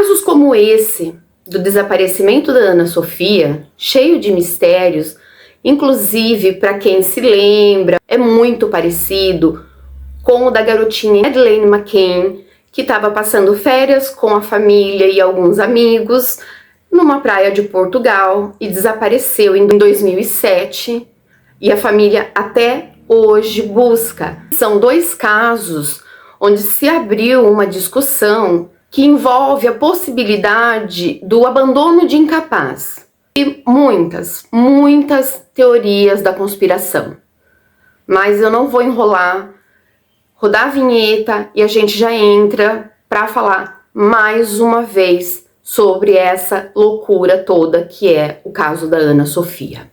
Casos como esse, do desaparecimento da Ana Sofia, cheio de mistérios, inclusive para quem se lembra, é muito parecido com o da garotinha Madeleine McCann, que estava passando férias com a família e alguns amigos numa praia de Portugal e desapareceu em 2007, e a família até hoje busca. São dois casos onde se abriu uma discussão que envolve a possibilidade do abandono de incapaz e muitas teorias da conspiração. Mas eu não vou enrolar, rodar a vinheta e a gente já entra para falar mais uma vez sobre essa loucura toda que é o caso da Ana Sofia.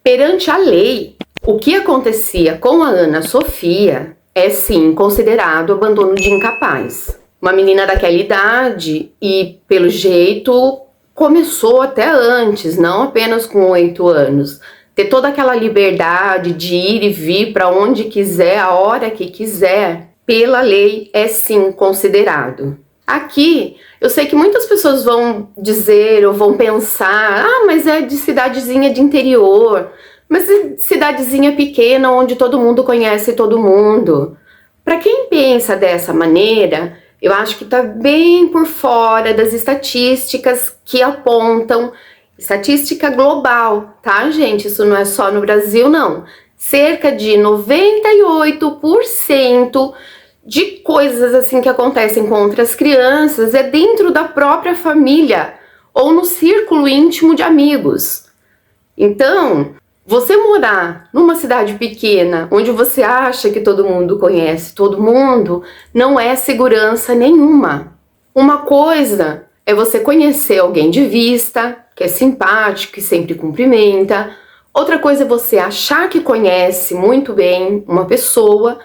Perante a lei, o que acontecia com a Ana Sofia é sim considerado abandono de incapaz. Uma menina daquela idade e, pelo jeito, começou até antes, não apenas com 8 anos. Ter toda aquela liberdade de ir e vir para onde quiser, a hora que quiser, pela lei é sim considerado. Aqui, eu sei que muitas pessoas vão dizer ou vão pensar, mas é de cidadezinha de interior, mas é cidadezinha pequena onde todo mundo conhece todo mundo. Para quem pensa dessa maneira, eu acho que está bem por fora das estatísticas que apontam, estatística global, tá, gente? Isso não é só no Brasil, não. Cerca de 98% de coisas assim que acontecem com outras crianças é dentro da própria família ou no círculo íntimo de amigos. Então, você morar numa cidade pequena, onde você acha que todo mundo conhece todo mundo, não é segurança nenhuma. Uma coisa é você conhecer alguém de vista, que é simpático e sempre cumprimenta. Outra coisa é você achar que conhece muito bem uma pessoa.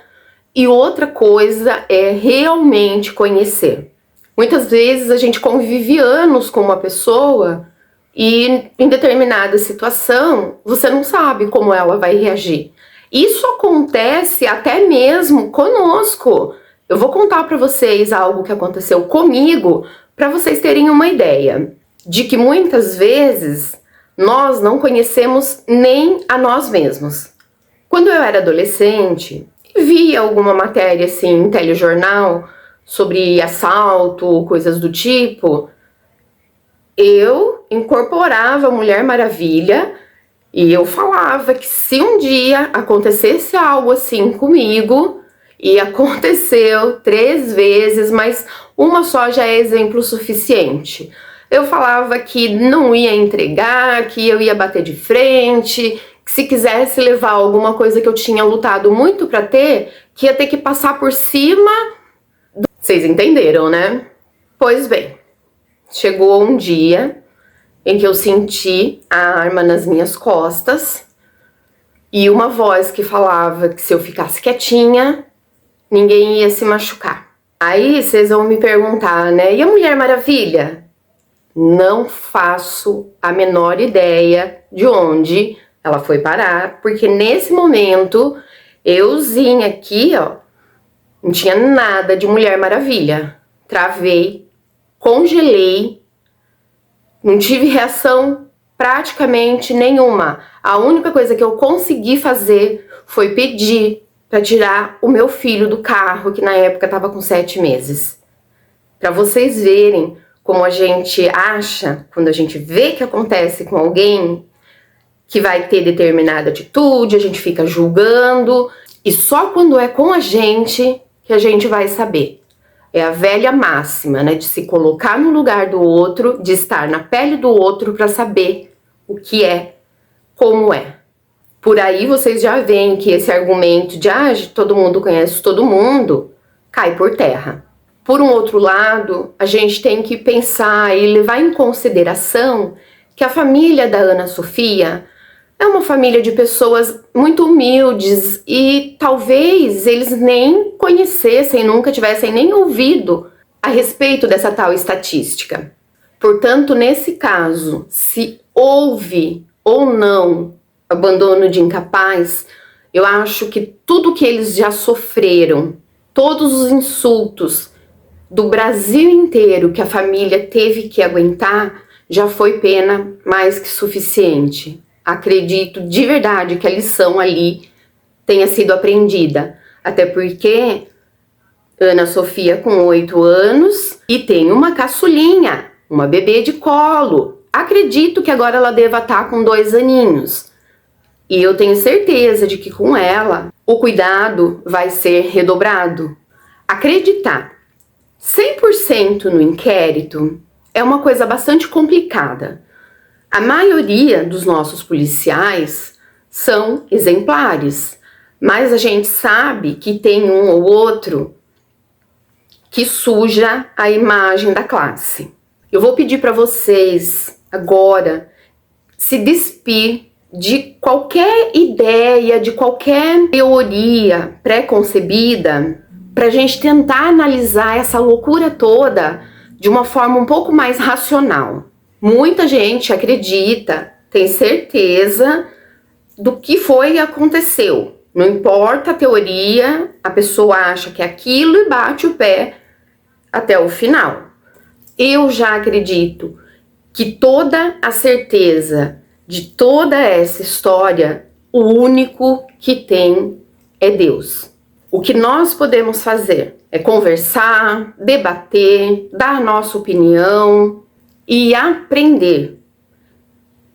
E outra coisa é realmente conhecer. Muitas vezes a gente convive anos com uma pessoa e em determinada situação você não sabe como ela vai reagir. Isso acontece até mesmo conosco. Eu vou contar para vocês algo que aconteceu comigo para vocês terem uma ideia de que muitas vezes nós não conhecemos nem a nós mesmos. Quando eu era adolescente, via alguma matéria assim em telejornal sobre assalto, coisas do tipo, eu incorporava a Mulher Maravilha e eu falava que se um dia acontecesse algo assim comigo, e aconteceu 3 vezes, mas uma só já é exemplo suficiente. Eu falava que não ia entregar, que eu ia bater de frente, que se quisesse levar alguma coisa que eu tinha lutado muito para ter, que ia ter que passar por cima. Vocês entenderam, né? Pois bem, chegou um dia em que eu senti a arma nas minhas costas e uma voz que falava que se eu ficasse quietinha, ninguém ia se machucar. Aí vocês vão me perguntar, né? E a Mulher Maravilha? Não faço a menor ideia de onde ela foi parar, porque nesse momento, euzinha aqui, ó, não tinha nada de Mulher Maravilha. Travei, congelei, não tive reação praticamente nenhuma. A única coisa que eu consegui fazer foi pedir para tirar o meu filho do carro, que na época estava com 7 meses. Para vocês verem como a gente acha, quando a gente vê que acontece com alguém, que vai ter determinada atitude, a gente fica julgando, e só quando é com a gente que a gente vai saber. É a velha máxima, né, de se colocar no lugar do outro, de estar na pele do outro para saber o que é, como é. Por aí vocês já veem que esse argumento de todo mundo conhece todo mundo cai por terra. Por um outro lado, a gente tem que pensar e levar em consideração que a família da Ana Sofia é uma família de pessoas muito humildes e talvez eles nem conhecessem, nunca tivessem nem ouvido a respeito dessa tal estatística. Portanto, nesse caso, se houve ou não abandono de incapaz, eu acho que tudo que eles já sofreram, todos os insultos do Brasil inteiro que a família teve que aguentar, já foi pena mais que suficiente. Acredito de verdade que a lição ali tenha sido aprendida, até porque Ana Sofia com 8 anos e tem uma caçulinha, uma bebê de colo. Acredito que agora ela deva estar com 2 aninhos. E eu tenho certeza de que com ela o cuidado vai ser redobrado. Acreditar 100% no inquérito é uma coisa bastante complicada. A maioria dos nossos policiais são exemplares, mas a gente sabe que tem um ou outro que suja a imagem da classe. Eu vou pedir para vocês agora se despir de qualquer ideia, de qualquer teoria pré-concebida, para a gente tentar analisar essa loucura toda de uma forma um pouco mais racional. Muita gente acredita, tem certeza do que foi e aconteceu. Não importa a teoria, a pessoa acha que é aquilo e bate o pé até o final. Eu já acredito que toda a certeza de toda essa história, o único que tem é Deus. O que nós podemos fazer é conversar, debater, dar a nossa opinião e aprender.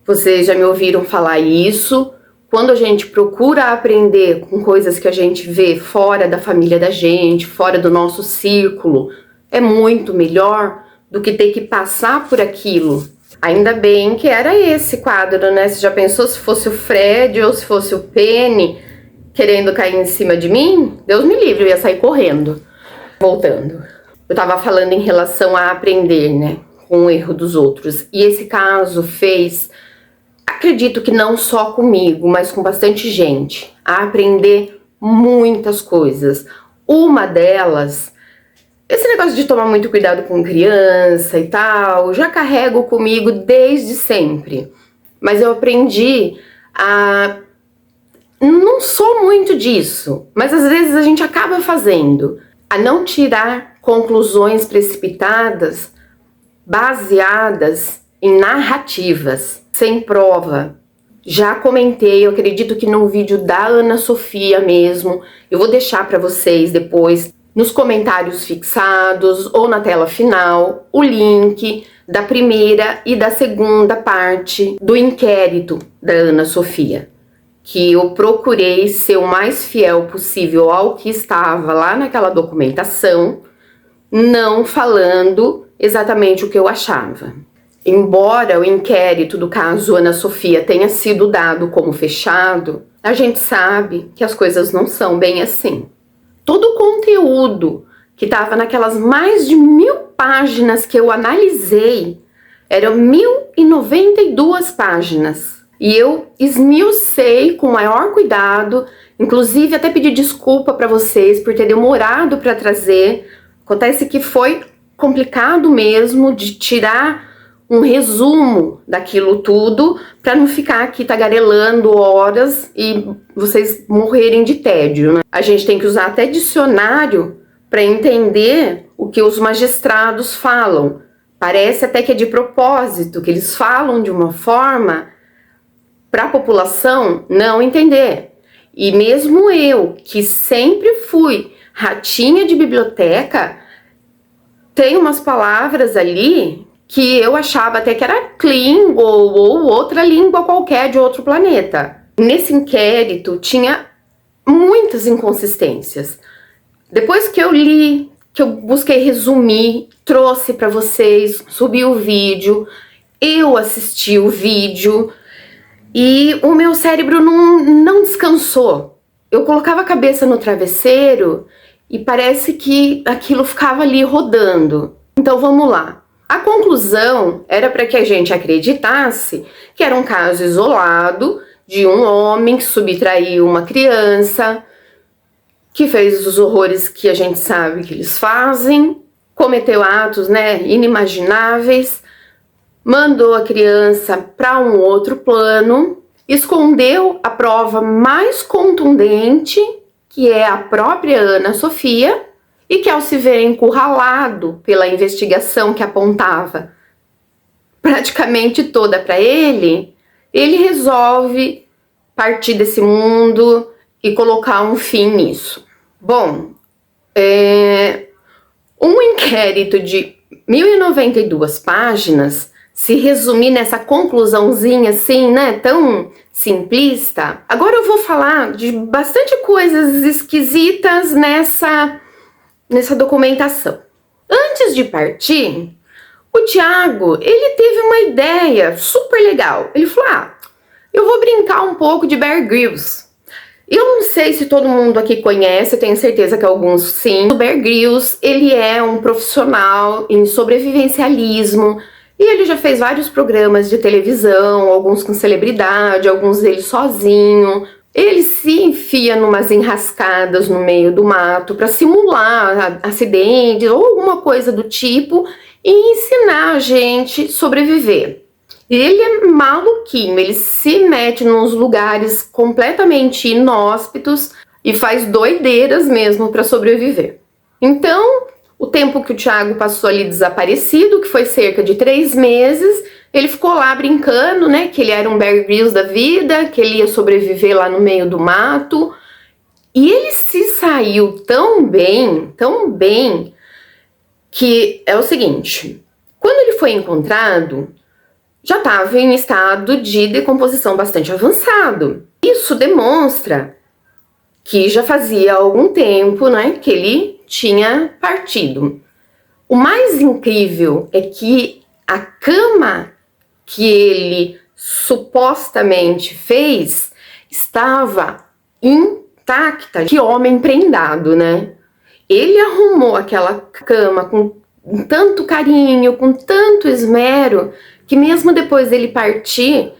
Vocês já me ouviram falar isso. Quando a gente procura aprender com coisas que a gente vê fora da família da gente, fora do nosso círculo, é muito melhor do que ter que passar por aquilo. Ainda bem que era esse quadro, né? Você já pensou se fosse o Fred ou se fosse o Penny querendo cair em cima de mim? Deus me livre, eu ia sair correndo. Voltando. Eu tava falando em relação a aprender, né? Com o erro dos outros. E esse caso fez, acredito que não só comigo, mas com bastante gente, a aprender muitas coisas. Uma delas, esse negócio de tomar muito cuidado com criança e tal, já carrego comigo desde sempre. Mas eu aprendi a... Não sou muito disso, mas às vezes a gente acaba fazendo. A não tirar conclusões precipitadas, baseadas em narrativas, sem prova. Já comentei, eu acredito que no vídeo da Ana Sofia mesmo, eu vou deixar para vocês depois, nos comentários fixados ou na tela final, o link da primeira e da segunda parte do inquérito da Ana Sofia, que eu procurei ser o mais fiel possível ao que estava lá naquela documentação, não falando exatamente o que eu achava. Embora o inquérito do caso Ana Sofia tenha sido dado como fechado, a gente sabe que as coisas não são bem assim. Todo o conteúdo que estava naquelas mais de 1000 páginas que eu analisei, eram 1092 páginas. E eu esmiucei com o maior cuidado, inclusive até pedi desculpa para vocês por ter demorado para trazer. Acontece que foi complicado mesmo de tirar um resumo daquilo tudo para não ficar aqui tagarelando horas e vocês morrerem de tédio, né? A gente tem que usar até dicionário para entender o que os magistrados falam. Parece até que é de propósito, que eles falam de uma forma para a população não entender. E mesmo eu, que sempre fui ratinha de biblioteca, tem umas palavras ali que eu achava até que era Klingon ou outra língua qualquer de outro planeta. Nesse inquérito tinha muitas inconsistências. Depois que eu li, que eu busquei resumir, trouxe para vocês, subi o vídeo, eu assisti o vídeo e o meu cérebro não descansou. Eu colocava a cabeça no travesseiro e parece que aquilo ficava ali rodando. Então vamos lá. A conclusão era para que a gente acreditasse que era um caso isolado de um homem que subtraiu uma criança, que fez os horrores que a gente sabe que eles fazem, cometeu atos, né, inimagináveis, mandou a criança para um outro plano escondeu a prova mais contundente, que é a própria Ana Sofia, e que, ao se ver encurralado pela investigação que apontava praticamente toda para ele, ele resolve partir desse mundo e colocar um fim nisso. Bom, um inquérito de 1092 páginas se resumir nessa conclusãozinha assim, né, tão simplista. Agora eu vou falar de bastante coisas esquisitas nessa documentação. Antes de partir, o Thiago, ele teve uma ideia super legal. Ele falou, eu vou brincar um pouco de Bear Grylls. Eu não sei se todo mundo aqui conhece, eu tenho certeza que alguns sim. O Bear Grylls, ele é um profissional em sobrevivencialismo e ele já fez vários programas de televisão, alguns com celebridade, alguns dele sozinho. Ele se enfia numas enrascadas no meio do mato para simular acidentes ou alguma coisa do tipo e ensinar a gente a sobreviver. Ele é maluquinho, ele se mete nos lugares completamente inóspitos e faz doideiras mesmo para sobreviver. Então, o tempo que o Thiago passou ali desaparecido, que foi cerca de 3 meses, ele ficou lá brincando, né, que ele era um Bear Grylls da vida, que ele ia sobreviver lá no meio do mato. E ele se saiu tão bem, que é o seguinte, quando ele foi encontrado, já estava em estado de decomposição bastante avançado. Isso demonstra que já fazia algum tempo, né, que ele tinha partido. O mais incrível é que a cama que ele supostamente fez estava intacta. Que homem prendado, né? Ele arrumou aquela cama com tanto carinho, com tanto esmero, que mesmo depois dele partir,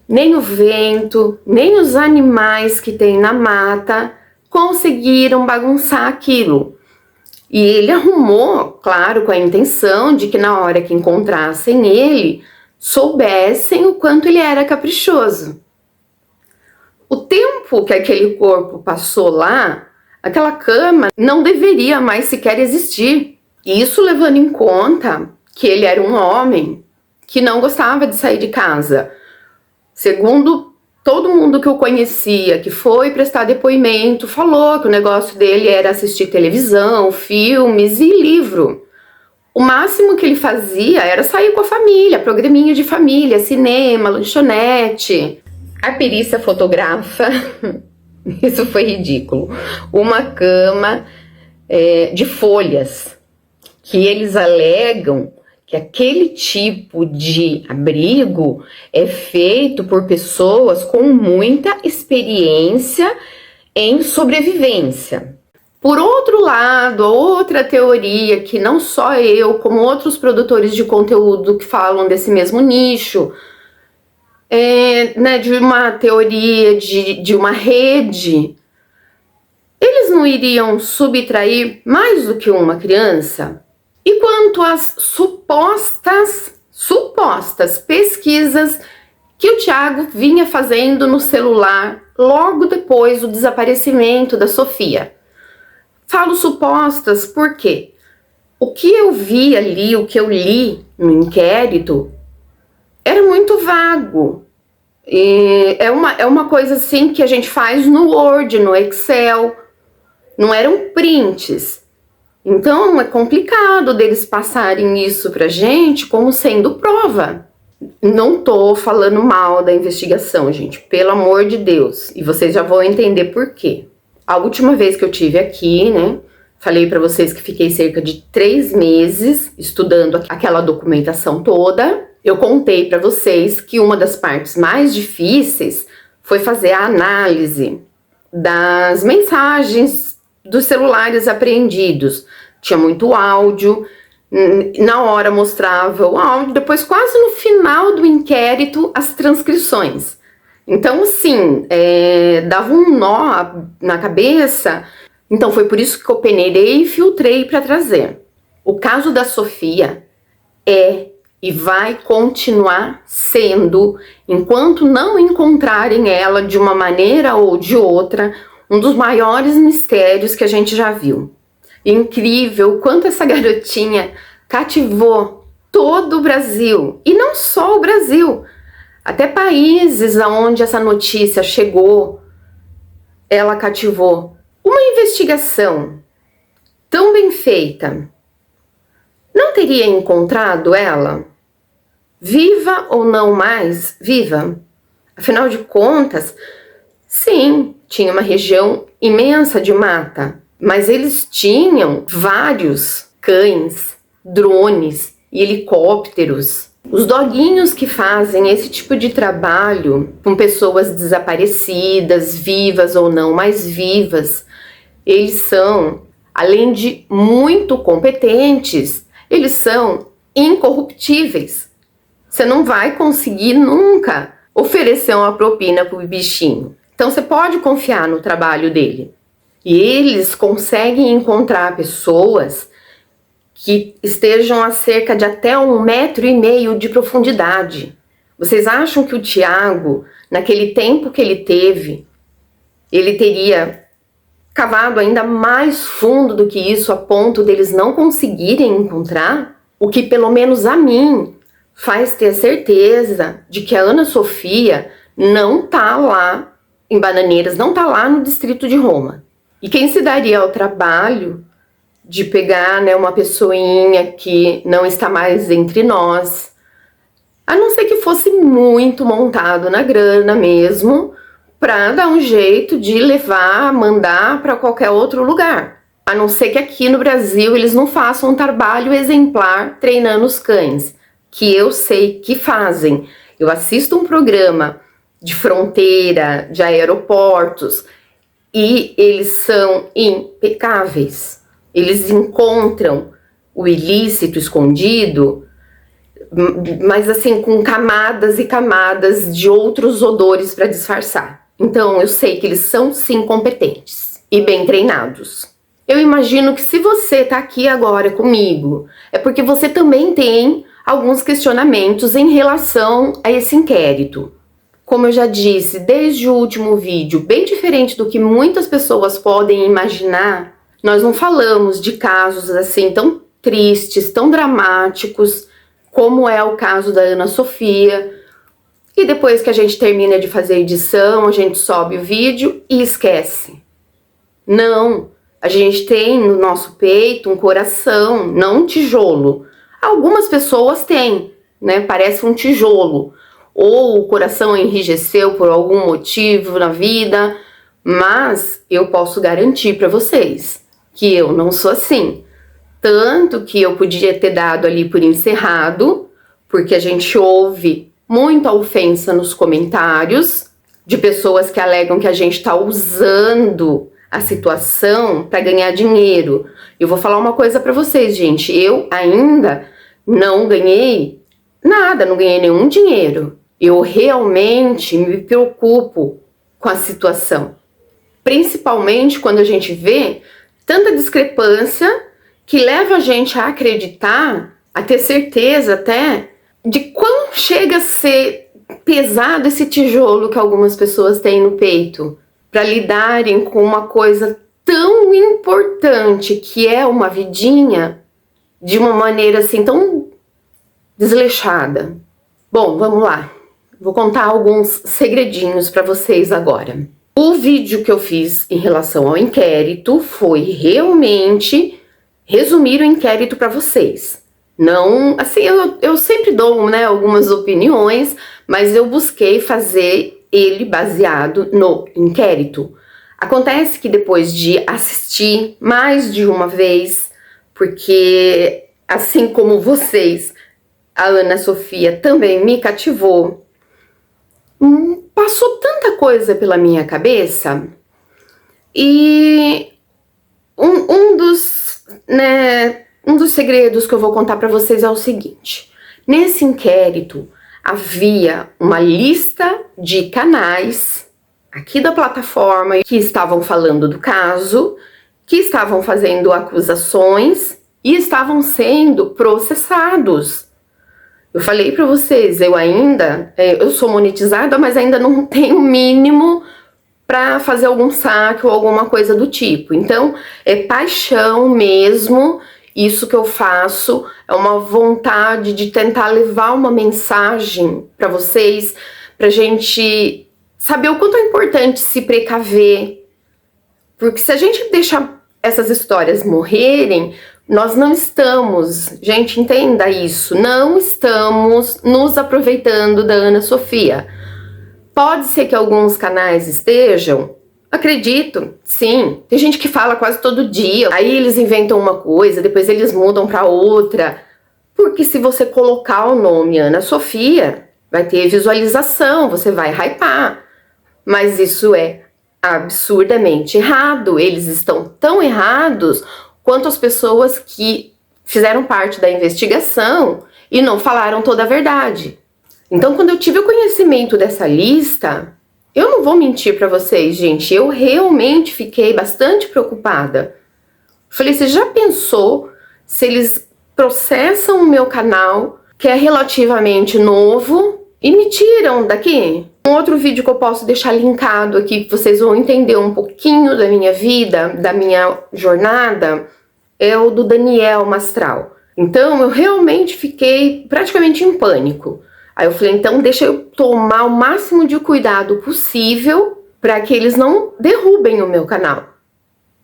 nem o vento, nem os animais que tem na mata conseguiram bagunçar aquilo. E ele arrumou, claro, com a intenção de que na hora que encontrassem ele, soubessem o quanto ele era caprichoso. O tempo que aquele corpo passou lá, aquela cama não deveria mais sequer existir. Isso levando em conta que ele era um homem que não gostava de sair de casa. Segundo todo mundo que eu conhecia, que foi prestar depoimento, falou que o negócio dele era assistir televisão, filmes e livro. O máximo que ele fazia era sair com a família, programinha de família, cinema, lanchonete. A perícia fotografa, isso foi ridículo, uma cama de folhas, que eles alegam que aquele tipo de abrigo é feito por pessoas com muita experiência em sobrevivência. Por outro lado, outra teoria que não só eu, como outros produtores de conteúdo que falam desse mesmo nicho, de uma teoria de uma rede, eles não iriam subtrair mais do que uma criança? E quanto às supostas pesquisas que o Thiago vinha fazendo no celular logo depois do desaparecimento da Sofia? Falo supostas porque o que eu vi ali, o que eu li no inquérito, era muito vago. É uma coisa assim que a gente faz no Word, no Excel, não eram prints. Então é complicado deles passarem isso pra gente como sendo prova. Não tô falando mal da investigação, gente, pelo amor de Deus. E vocês já vão entender por quê. A última vez que eu tive aqui, né, falei pra vocês que fiquei cerca de 3 meses estudando aquela documentação toda. Eu contei pra vocês que uma das partes mais difíceis foi fazer a análise das mensagens dos celulares apreendidos. Tinha muito áudio, na hora mostrava o áudio, depois quase no final do inquérito as transcrições. Então assim, dava um nó na cabeça, então foi por isso que eu peneirei e filtrei para trazer. O caso da Sofia é e vai continuar sendo, enquanto não encontrarem ela de uma maneira ou de outra, um dos maiores mistérios que a gente já viu. Incrível quanto essa garotinha cativou todo o Brasil, e não só o Brasil, até países aonde essa notícia chegou, ela cativou. Uma investigação tão bem feita não teria encontrado ela? Viva ou não mais viva? Afinal de contas, sim, tinha uma região imensa de mata, mas eles tinham vários cães, drones e helicópteros. Os doguinhos que fazem esse tipo de trabalho com pessoas desaparecidas, vivas ou não mais vivas, eles são, além de muito competentes, eles são incorruptíveis. Você não vai conseguir nunca oferecer uma propina para o bichinho. Então você pode confiar no trabalho dele. E eles conseguem encontrar pessoas que estejam a cerca de até 1,5 metro de profundidade. Vocês acham que o Tiago, naquele tempo que ele teve, ele teria cavado ainda mais fundo do que isso a ponto deles não conseguirem encontrar? O que pelo menos a mim faz ter certeza de que a Ana Sofia não tá lá em Bananeiras, não tá lá no distrito de Roma. E quem se daria ao trabalho de pegar, né, uma pessoinha que não está mais entre nós, a não ser que fosse muito montado na grana mesmo, para dar um jeito de levar, mandar para qualquer outro lugar. A não ser que aqui no Brasil eles não façam um trabalho exemplar treinando os cães, que eu sei que fazem. Eu assisto um programa de fronteira, de aeroportos, e eles são impecáveis. Eles encontram o ilícito escondido, mas assim, com camadas e camadas de outros odores para disfarçar. Então eu sei que eles são sim competentes e bem treinados. Eu imagino que se você está aqui agora comigo, é porque você também tem alguns questionamentos em relação a esse inquérito. Como eu já disse, desde o último vídeo, bem diferente do que muitas pessoas podem imaginar, nós não falamos de casos assim tão tristes, tão dramáticos, como é o caso da Ana Sofia. E depois que a gente termina de fazer a edição, a gente sobe o vídeo e esquece. Não, a gente tem no nosso peito um coração, não um tijolo. Algumas pessoas têm, né? Parece um tijolo. Ou o coração enrijeceu por algum motivo na vida, mas eu posso garantir para vocês que eu não sou assim. Tanto que eu podia ter dado ali por encerrado, porque a gente ouve muita ofensa nos comentários de pessoas que alegam que a gente está usando a situação para ganhar dinheiro. Eu vou falar uma coisa para vocês, gente. Eu ainda não ganhei nada, não ganhei nenhum dinheiro. Eu realmente me preocupo com a situação. Principalmente quando a gente vê tanta discrepância que leva a gente a acreditar, a ter certeza até, de quão chega a ser pesado esse tijolo que algumas pessoas têm no peito para lidarem com uma coisa tão importante que é uma vidinha de uma maneira assim tão desleixada. Bom, vamos lá. Vou contar alguns segredinhos para vocês agora. O vídeo que eu fiz em relação ao inquérito foi realmente resumir o inquérito para vocês. Não, assim, eu sempre dou, né, algumas opiniões, mas eu busquei fazer ele baseado no inquérito. Acontece que depois de assistir mais de uma vez, porque assim como vocês, a Ana Sofia também me cativou, passou tanta coisa pela minha cabeça, e um dos segredos que eu vou contar para vocês é o seguinte: nesse inquérito havia uma lista de canais aqui da plataforma que estavam falando do caso, que estavam fazendo acusações e estavam sendo processados. Eu falei pra vocês, eu sou monetizada, mas ainda não tenho o mínimo pra fazer algum saque ou alguma coisa do tipo. Então, é paixão mesmo, isso que eu faço, é uma vontade de tentar levar uma mensagem pra vocês, pra gente saber o quanto é importante se precaver. Porque se a gente deixar essas histórias morrerem, nós não estamos, gente, entenda isso, não estamos nos aproveitando da Ana Sofia. Pode ser que alguns canais estejam, acredito, sim. Tem gente que fala quase todo dia, aí eles inventam uma coisa, depois eles mudam para outra. Porque se você colocar o nome Ana Sofia, vai ter visualização, você vai hypar. Mas isso é absurdamente errado. Eles estão tão errados quanto as pessoas que fizeram parte da investigação e não falaram toda a verdade. Então, quando eu tive o conhecimento dessa lista, eu não vou mentir pra vocês, gente, eu realmente fiquei bastante preocupada. Falei, você já pensou se eles processam o meu canal, que é relativamente novo, e me tiram daqui? Um outro vídeo que eu posso deixar linkado aqui, que vocês vão entender um pouquinho da minha vida, da minha jornada, é o do Daniel Mastral. Então, eu realmente fiquei praticamente em pânico. Aí eu falei, então deixa eu tomar o máximo de cuidado possível para que eles não derrubem o meu canal.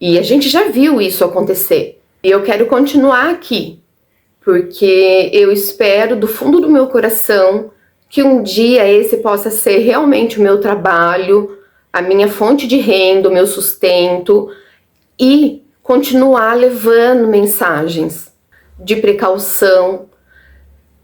E a gente já viu isso acontecer. E eu quero continuar aqui, porque eu espero do fundo do meu coração que um dia esse possa ser realmente o meu trabalho, a minha fonte de renda, o meu sustento, e continuar levando mensagens de precaução,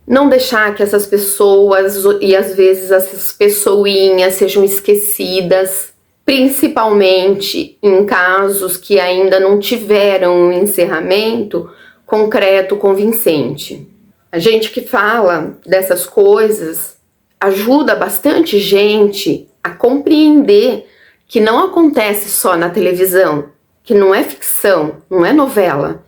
não deixar que essas pessoas e às vezes essas pessoinhas sejam esquecidas, principalmente em casos que ainda não tiveram um encerramento concreto, convincente. A gente que fala dessas coisas ajuda bastante gente a compreender que não acontece só na televisão, que não é ficção, não é novela,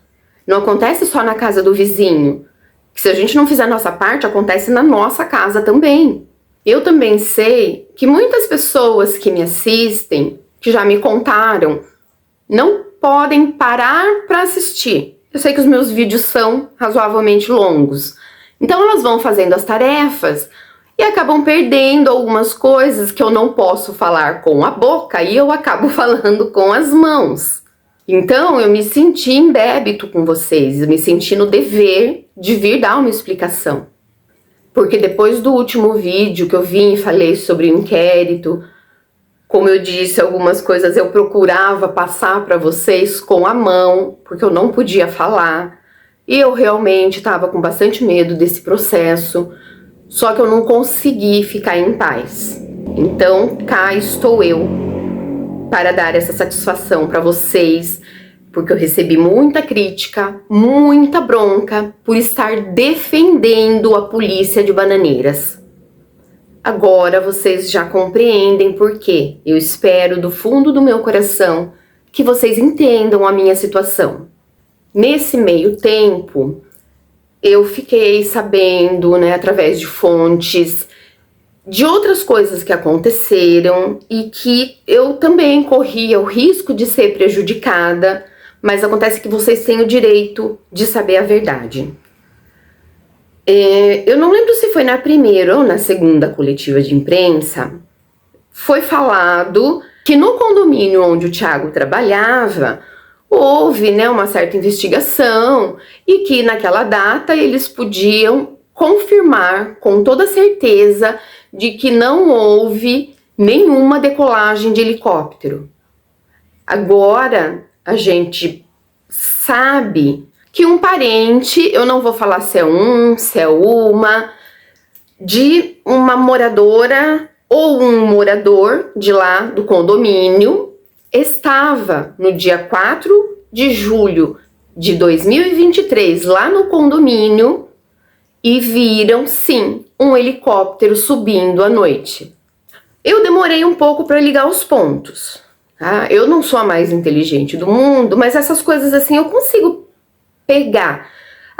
não acontece só na casa do vizinho, que se a gente não fizer a nossa parte, acontece na nossa casa também. Eu também sei que muitas pessoas que me assistem, que já me contaram, não podem parar para assistir. Eu sei que os meus vídeos são razoavelmente longos, então elas vão fazendo as tarefas e acabam perdendo algumas coisas que eu não posso falar com a boca e eu acabo falando com as mãos. Então eu me senti em débito com vocês, eu me senti no dever de vir dar uma explicação. Porque depois do último vídeo que eu vim e falei sobre o inquérito, como eu disse, algumas coisas eu procurava passar para vocês com a mão, porque eu não podia falar. E eu realmente estava com bastante medo desse processo, só que eu não consegui ficar em paz. Então, cá estou eu para dar essa satisfação para vocês, porque eu recebi muita crítica, muita bronca por estar defendendo a polícia de Bananeiras. Agora vocês já compreendem por quê. Eu espero do fundo do meu coração que vocês entendam a minha situação. Nesse meio tempo, eu fiquei sabendo, através de fontes, de outras coisas que aconteceram e que eu também corria o risco de ser prejudicada, mas acontece que vocês têm o direito de saber a verdade. Eu não lembro se foi na primeira ou na segunda coletiva de imprensa, foi falado que no condomínio onde o Thiago trabalhava, houve uma certa investigação e que naquela data eles podiam confirmar com toda certeza de que não houve nenhuma decolagem de helicóptero. Agora a gente sabe que um parente, eu não vou falar se é um, se é uma, de uma moradora ou um morador de lá do condomínio, estava no dia 4 de julho de 2023 lá no condomínio e viram, sim, um helicóptero subindo à noite. Eu demorei um pouco para ligar os pontos, tá? Eu não sou a mais inteligente do mundo, mas essas coisas assim eu consigo pegar.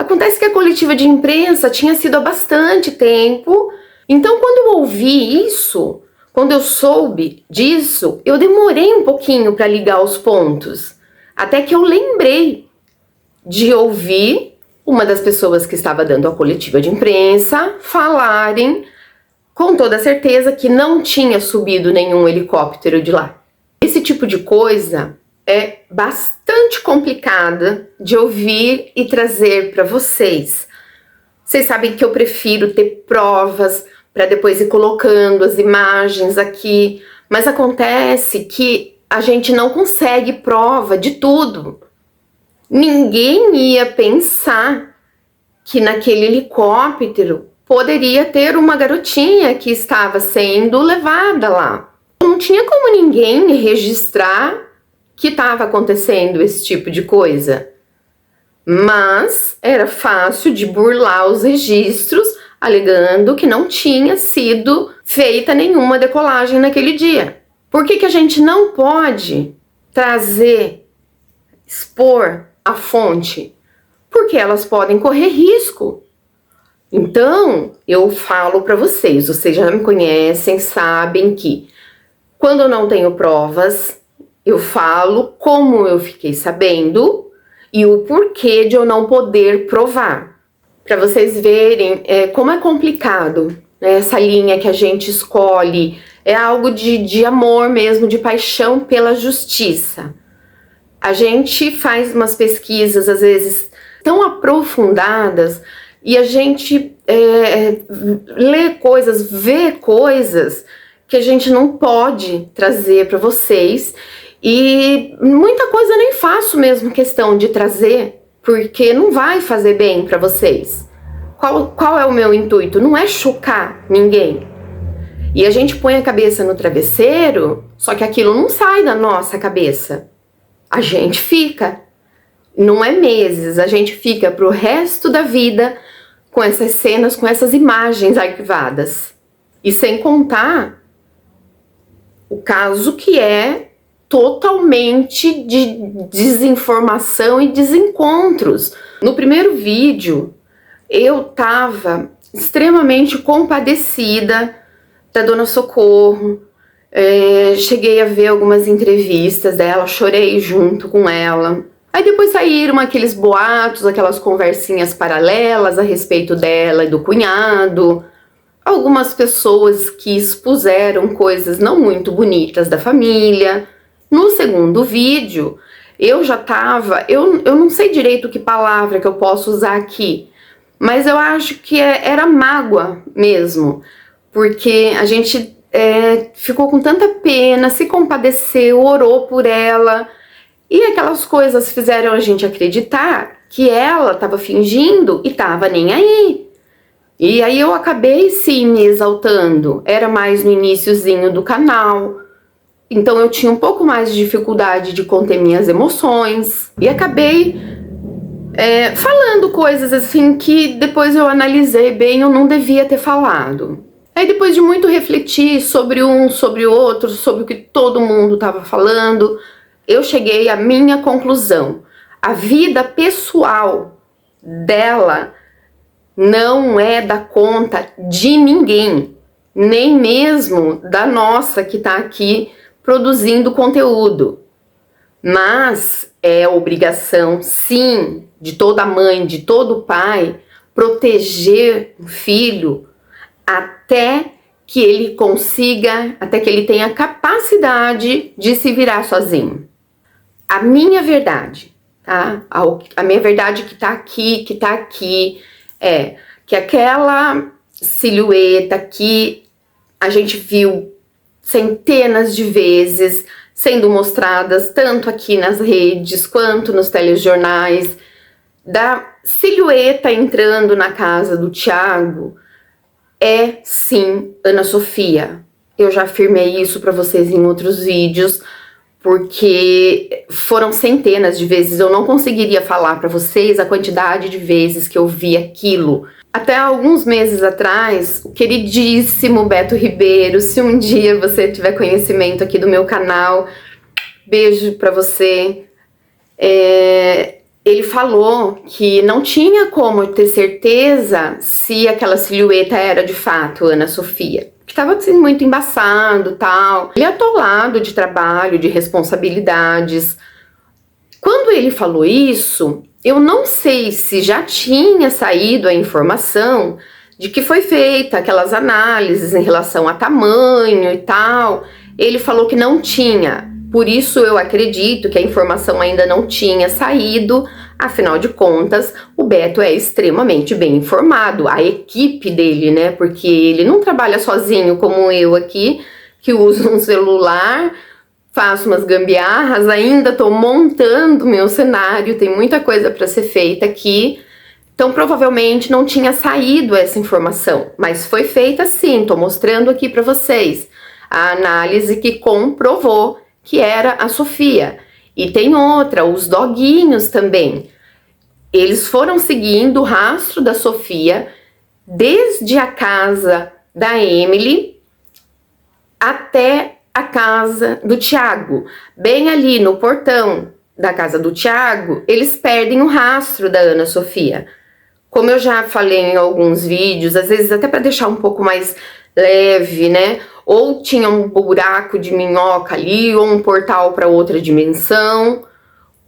Acontece que a coletiva de imprensa tinha sido há bastante tempo, então quando eu ouvi isso, quando eu soube disso, eu demorei um pouquinho para ligar os pontos, até que eu lembrei de ouvir uma das pessoas que estava dando a coletiva de imprensa falarem com toda certeza que não tinha subido nenhum helicóptero de lá. Esse tipo de coisa é bastante complicada de ouvir e trazer para vocês. Vocês sabem que eu prefiro ter provas para depois ir colocando as imagens aqui, mas acontece que a gente não consegue prova de tudo. Ninguém ia pensar que naquele helicóptero poderia ter uma garotinha que estava sendo levada lá. Não tinha como ninguém registrar que estava acontecendo esse tipo de coisa. Mas era fácil de burlar os registros, alegando que não tinha sido feita nenhuma decolagem naquele dia. Por que a gente não pode trazer, expor a fonte? Porque elas podem correr risco. Então, eu falo para vocês já me conhecem, sabem que quando eu não tenho provas, eu falo como eu fiquei sabendo e o porquê de eu não poder provar. Para vocês verem como é complicado, né? Essa linha que a gente escolhe é algo de amor mesmo, de paixão pela justiça. A gente faz umas pesquisas, às vezes, tão aprofundadas e a gente lê coisas, vê coisas que a gente não pode trazer para vocês. E muita coisa eu nem faço mesmo questão de trazer, porque não vai fazer bem para vocês. Qual é o meu intuito? Não é chocar ninguém. E a gente põe a cabeça no travesseiro, só que aquilo não sai da nossa cabeça. A gente fica. Não é meses, a gente fica pro resto da vida com essas cenas, com essas imagens arquivadas. E sem contar o caso que é totalmente de desinformação e desencontros. No primeiro vídeo, eu tava extremamente compadecida da Dona Socorro. Cheguei a ver algumas entrevistas dela, chorei junto com ela. Aí depois saíram aqueles boatos, aquelas conversinhas paralelas a respeito dela e do cunhado. Algumas pessoas que expuseram coisas não muito bonitas da família. No segundo vídeo, eu já tava... Eu não sei direito que palavra que eu posso usar aqui, mas eu acho que era mágoa mesmo, porque a gente ficou com tanta pena, se compadeceu, orou por ela, e aquelas coisas fizeram a gente acreditar que ela estava fingindo e estava nem aí. E aí eu acabei sim me exaltando, era mais no iniciozinho do canal, então eu tinha um pouco mais de dificuldade de conter minhas emoções, e acabei falando coisas assim que depois eu analisei bem, eu não devia ter falado. Aí depois de muito refletir sobre um, sobre o outro, sobre o que todo mundo estava falando, eu cheguei à minha conclusão. A vida pessoal dela não é da conta de ninguém, nem mesmo da nossa que está aqui produzindo conteúdo. Mas é obrigação, sim, de toda mãe, de todo pai, proteger o filho até que ele consiga, até que ele tenha capacidade de se virar sozinho. A minha verdade, tá? A minha verdade que tá aqui, é que aquela silhueta que a gente viu centenas de vezes sendo mostradas, tanto aqui nas redes quanto nos telejornais, da silhueta entrando na casa do Thiago, é sim Ana Sofia. Eu já afirmei isso para vocês em outros vídeos, porque foram centenas de vezes, eu não conseguiria falar para vocês a quantidade de vezes que eu vi aquilo. Até alguns meses atrás, o queridíssimo Beto Ribeiro, se um dia você tiver conhecimento aqui do meu canal, beijo pra você, ele falou que não tinha como ter certeza se aquela silhueta era de fato Ana Sofia, que estava assim, muito embaçado, tal. Ele é atolado de trabalho, de responsabilidades. Quando ele falou isso, eu não sei se já tinha saído a informação de que foi feita aquelas análises em relação a tamanho e tal. Ele falou que não tinha. Por isso eu acredito que a informação ainda não tinha saído, afinal de contas, o Beto é extremamente bem informado, a equipe dele, né? Porque ele não trabalha sozinho como eu aqui, que uso um celular, faço umas gambiarras, ainda tô montando meu cenário, tem muita coisa para ser feita aqui. Então provavelmente não tinha saído essa informação, mas foi feita sim, tô mostrando aqui para vocês a análise que comprovou que era a Sofia. E tem outra, os doguinhos também. Eles foram seguindo o rastro da Sofia desde a casa da Emily até a casa do Thiago. Bem ali no portão da casa do Thiago, eles perdem o rastro da Ana Sofia. Como eu já falei em alguns vídeos, às vezes até para deixar um pouco mais leve, né? Ou tinha um buraco de minhoca ali, ou um portal para outra dimensão,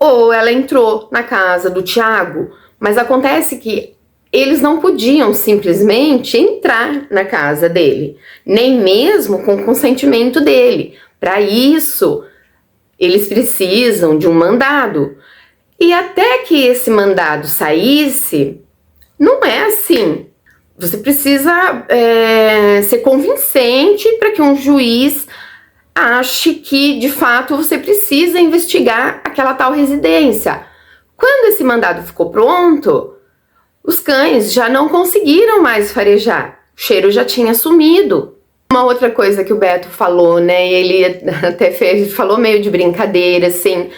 ou ela entrou na casa do Thiago. Mas acontece que eles não podiam simplesmente entrar na casa dele, nem mesmo com o consentimento dele. Para isso, eles precisam de um mandado. E até que esse mandado saísse, não é assim. Você precisa ser convincente para que um juiz ache que, de fato, você precisa investigar aquela tal residência. Quando esse mandado ficou pronto, os cães já não conseguiram mais farejar. O cheiro já tinha sumido. Uma outra coisa que o Beto falou, né? Ele até falou meio de brincadeira, assim,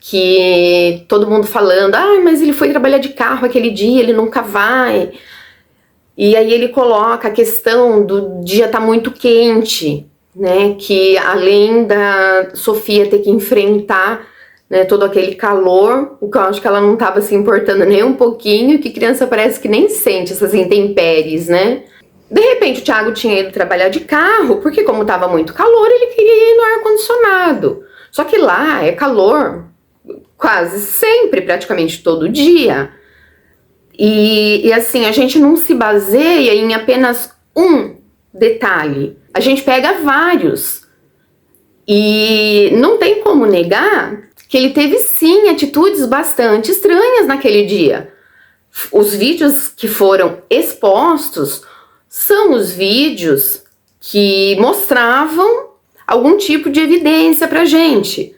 que todo mundo falando, mas ele foi trabalhar de carro aquele dia, ele nunca vai. E aí ele coloca a questão do dia estar muito quente, né? Que além da Sofia ter que enfrentar, né, todo aquele calor, o que eu acho que ela não estava se importando nem um pouquinho, que criança parece que nem sente essas intempéries, né? De repente o Thiago tinha ido trabalhar de carro, porque como estava muito calor, ele queria ir no ar-condicionado. Só que lá é calor quase sempre, praticamente todo dia. E assim, a gente não se baseia em apenas um detalhe. A gente pega vários. E não tem como negar que ele teve sim atitudes bastante estranhas naquele dia. Os vídeos que foram expostos são os vídeos que mostravam algum tipo de evidência pra gente.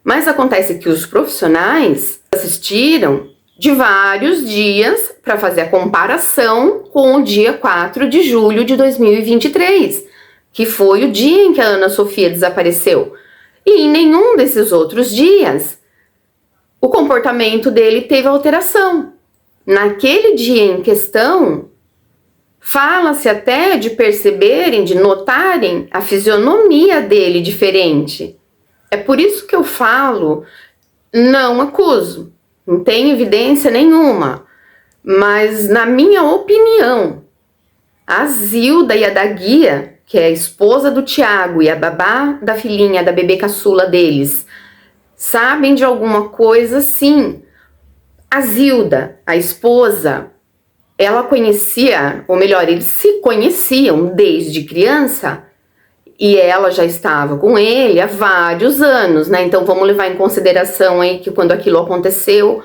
Mas acontece que os profissionais assistiram de vários dias para fazer a comparação com o dia 4 de julho de 2023, que foi o dia em que a Ana Sofia desapareceu. E em nenhum desses outros dias, o comportamento dele teve alteração. Naquele dia em questão, fala-se até de perceberem, de notarem a fisionomia dele diferente. É por isso que eu falo, não acuso. Não tem evidência nenhuma, mas na minha opinião, a Zilda e a Daguia, que é a esposa do Thiago e a babá da filhinha, da bebê caçula deles, sabem de alguma coisa sim. A Zilda, a esposa, ela conhecia, ou melhor, eles se conheciam desde criança, e ela já estava com ele há vários anos, né? Então vamos levar em consideração aí que quando aquilo aconteceu,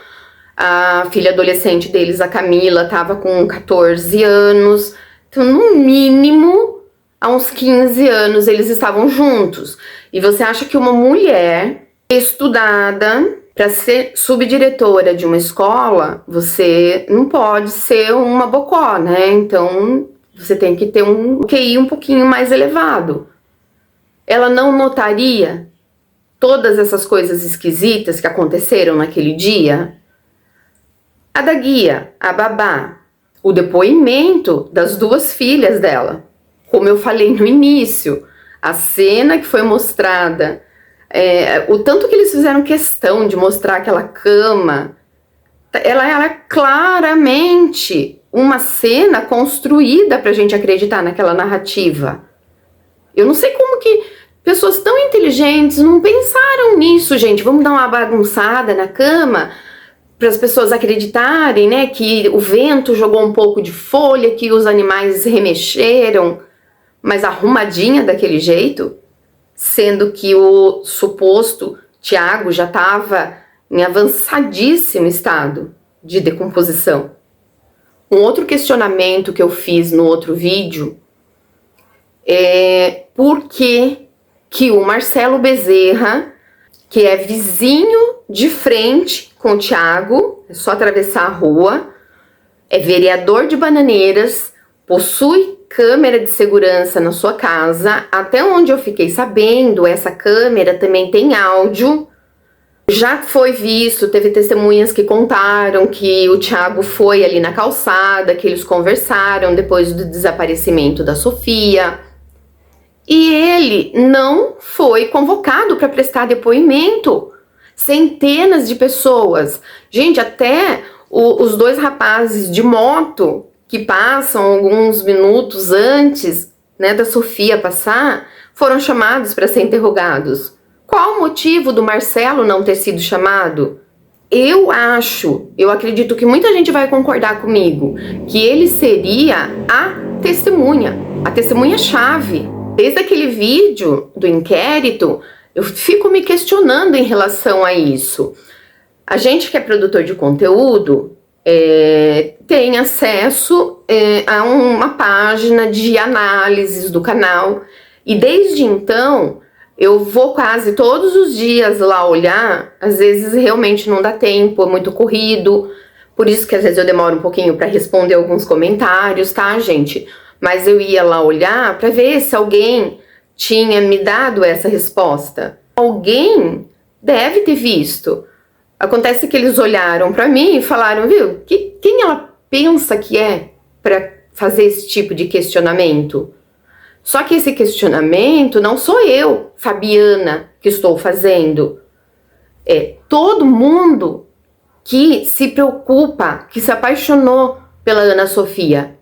a filha adolescente deles, a Camila, estava com 14 anos. Então, no mínimo, há uns 15 anos eles estavam juntos. E você acha que uma mulher estudada para ser subdiretora de uma escola, você não pode ser uma bocó, né? Então você tem que ter um QI um pouquinho mais elevado. Ela não notaria todas essas coisas esquisitas que aconteceram naquele dia? A Daguia, a babá, o depoimento das duas filhas dela. Como eu falei no início, a cena que foi mostrada, o tanto que eles fizeram questão de mostrar aquela cama ela é claramente uma cena construída pra gente acreditar naquela narrativa. Eu não sei como que pessoas tão inteligentes não pensaram nisso, gente. Vamos dar uma bagunçada na cama para as pessoas acreditarem, né, que o vento jogou um pouco de folha, que os animais remexeram, mas arrumadinha daquele jeito, sendo que o suposto Tiago já estava em avançadíssimo estado de decomposição. Um outro questionamento que eu fiz no outro vídeo é por que o Marcelo Bezerra, que é vizinho de frente com o Tiago, é só atravessar a rua, é vereador de Bananeiras, possui câmera de segurança na sua casa, até onde eu fiquei sabendo, essa câmera também tem áudio. Já foi visto, teve testemunhas que contaram que o Tiago foi ali na calçada, que eles conversaram depois do desaparecimento da Sofia. E ele não foi convocado para prestar depoimento. Centenas de pessoas. Gente, até os dois rapazes de moto que passam alguns minutos antes, né, da Sofia passar, foram chamados para ser interrogados. Qual o motivo do Marcelo não ter sido chamado? Eu acredito que muita gente vai concordar comigo, que ele seria a testemunha-chave. Desde aquele vídeo do inquérito, eu fico me questionando em relação a isso. A gente que é produtor de conteúdo tem acesso a uma página de análises do canal, e desde então eu vou quase todos os dias lá olhar. Às vezes realmente não dá tempo, é muito corrido, por isso que às vezes eu demoro um pouquinho para responder alguns comentários, tá, gente? Mas eu ia lá olhar para ver se alguém tinha me dado essa resposta. Alguém deve ter visto. Acontece que eles olharam para mim e falaram, viu, quem ela pensa que é para fazer esse tipo de questionamento? Só que esse questionamento não sou eu, Fabiana, que estou fazendo. É todo mundo que se preocupa, que se apaixonou pela Ana Sofia.